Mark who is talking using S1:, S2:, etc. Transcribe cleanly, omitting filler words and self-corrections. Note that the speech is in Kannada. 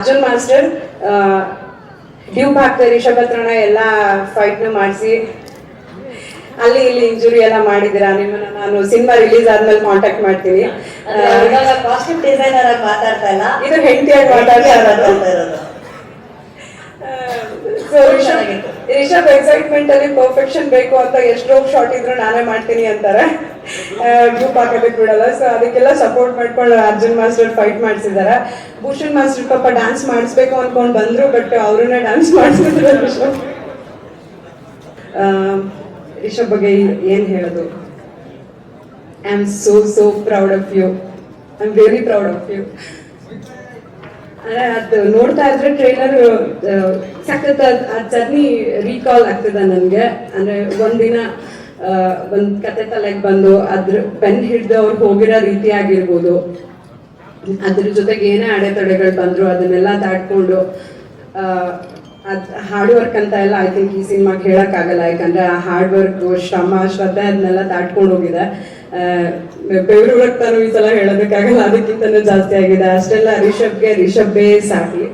S1: ಅರ್ಜುನ್ ಮಾಸ್ಟರ್ ಡ್ಯೂಪ್ ಹಾಕ್ತಾರೆ ರಿಷಬ್ ಹತ್ರನ ಎಲ್ಲ ಫೈಟ್ನ ಮಾಡಿಸಿ ಅಲ್ಲಿ ಇಲ್ಲಿ ಇಂಜುರಿ ಎಲ್ಲ ಮಾಡಿದಿರಾ. ನಿಮ್ಮನ್ನ ನಾನು ಸಿನಿಮಾ ರಿಲೀಸ್ ಆದ್ಮೇಲೆ ಕಾಂಟ್ಯಾಕ್ಟ್ ಮಾಡ್ತೀನಿ.
S2: ಕಾಸ್ಟ್ಯೂಮ್ ಡಿಸೈನರ್ ಆಗಿ ಮಾತಾಡ್ತಾ ಇಲ್ಲ,
S1: ಇದು ಹೆಂಡತಿಯಾಗಿ ಮಾತಾಡ್ತಾ ಇರೋದು. ರಿಷಬ್ ಎಕ್ಸೈಟ್ಮೆಂಟ್ ಅಲ್ಲಿ ಪರ್ಫೆಕ್ಷನ್ ಬೇಕು ಅಂತ ಎಷ್ಟೋ ಶಾರ್ಟ್ ಇದ್ರು ನಾನೇ ಮಾಡ್ತೀನಿ ಅಂತಾರೆ, ಗ್ರೂಪ್ ಹಾಕೋದಕ್ಕೆ ಬಿಡಲ್ಲ. ಸೊ ಅದಕ್ಕೆಲ್ಲ ಸಪೋರ್ಟ್ ಮಾಡ್ಕೊಂಡು ಅರ್ಜುನ್ ಮಾಸ್ಟರ್ ಫೈಟ್ ಮಾಡಿಸಿದಾರೆ. ಭೂಷಣ್ ಮಾಸ್ಟರ್ ಪಾಪ ಡ್ಯಾನ್ಸ್ ಮಾಡಿಸ್ಬೇಕು ಅನ್ಕೊಂಡು ಬಂದ್ರು, ಬಟ್ ಅವ್ರನ್ನ ಡ್ಯಾನ್ಸ್ ಮಾಡಿಸಿದ್ರು. ರಿಷಬ್ ಬಗ್ಗೆ ಏನ್ ಹೇಳೋದು? I am so proud of you. I am very proud of you. ಅದು ನೋಡ್ತಾ ಇದ್ರೆ ಟ್ರೈಲರ್ ಸಖತ್ ಆ ಜರ್ನಿ ರೀಕಾಲ್ ಆಗ್ತದೆ ನನಗೆ. ಅಂದ್ರೆ ಒಂದಿನ ಒಂದ್ ಕತೆ ತಲೆಗೆ ಬಂದು ಅದ್ರ ಪೆನ್ ಹಿಡ್ದು ಅವ್ರು ಹೋಗಿರೋ ರೀತಿ ಆಗಿರ್ಬೋದು, ಅದ್ರ ಜೊತೆಗೆ ಏನೇ ಅಡೆತಡೆಗಳು ಬಂದ್ರು ಅದನ್ನೆಲ್ಲ ದಾಟ್ಕೊಂಡು ಅದ್ ಹಾರ್ಡ್ ವರ್ಕ್ ಅಂತ ಎಲ್ಲ ಐ ಥಿಂಕ್ ಈ ಸಿನಿಮಾಗೆ ಹೇಳಕ್ ಆಗಲ್ಲ. ಯಾಕಂದ್ರೆ ಆ ಹಾರ್ಡ್ ವರ್ಕ್, ಶ್ರಮ, ಶ್ರದ್ಧೆ ಅದನ್ನೆಲ್ಲ ದಾಟ್ಕೊಂಡು ಹೋಗಿದೆ. ಬೆವರು ರಕ್ತನೂ ಈ ಸಲ ಹೇಳೋದಕ್ಕಾಗಲ್ಲ, ಅದಕ್ಕಿಂತನೂ ಜಾಸ್ತಿ ಆಗಿದೆ. ಅಷ್ಟೆಲ್ಲ ರಿಷಬ್ಗೆ ರಿಷಬ್ಬೇ ಸಾಕಿ.